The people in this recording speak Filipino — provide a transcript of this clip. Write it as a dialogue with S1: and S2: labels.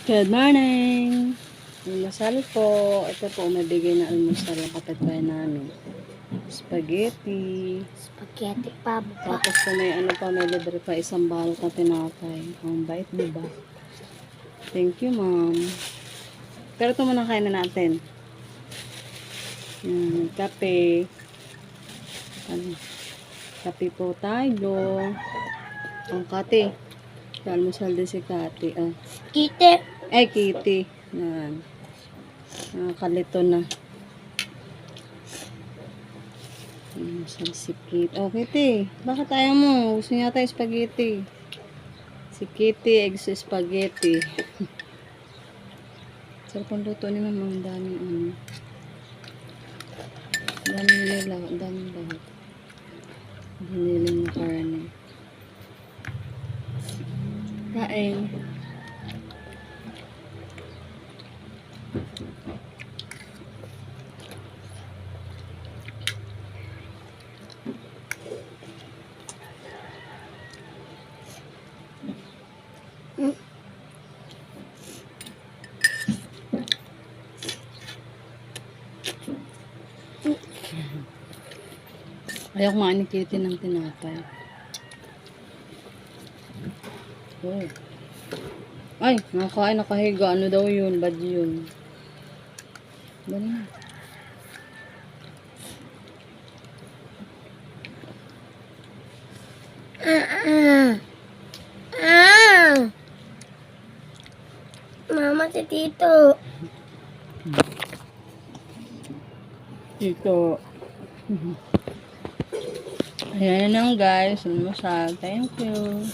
S1: Good morning! Almusal po. Ito po, mabigay na almusal ang kapitbahay namin. Spaghetti.
S2: Spaghetti pa ba?
S1: Tapos po may ano pa, may libre pa isang balot na tinapay. Ang bait, diba? Thank you, ma'am. Pero ito muna kain na natin. Kape. Ano? Kape po tayo. Ang Kati. Almusal din si Kati. Ah.
S2: Kite.
S1: Ay, Kitty. Yan. Nakakalito na. Si Kitty. Oh, Kitty. Bakit ayaw mo? Gusto niya tayo spaghetti. Si Kitty, eggs spaghetti. Sarap ang luto ni Mama. Ang daming ano. Daming nila. Daming lahat. Hiniling na karne. Kain. Ayaw kumain ni Kitty ng tinapay. Oh. Ay, nakakain, nakahiga. Ano daw yun? Bad yun. Dali na.
S2: Mama, si Tito.
S1: Dito. Ayan na guys. Almusal. Thank you.